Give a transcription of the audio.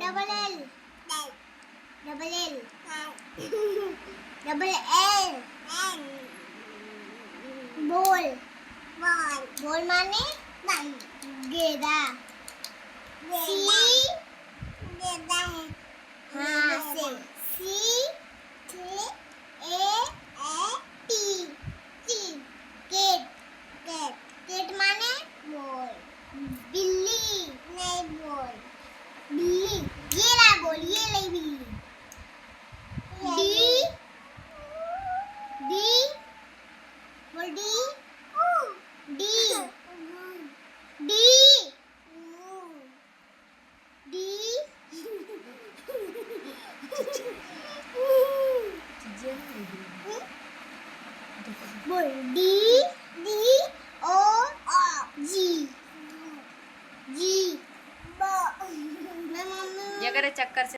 double L double L double L ball ball ball माने गेंदा सी गेंदा है हाँ से C A T T cat cat cat माने बॉल बिल्ली नहीं बॉल बिल्ली ये ला बॉल ये ले बिल्ली डी डी बोल डी डी डी डी बोल डी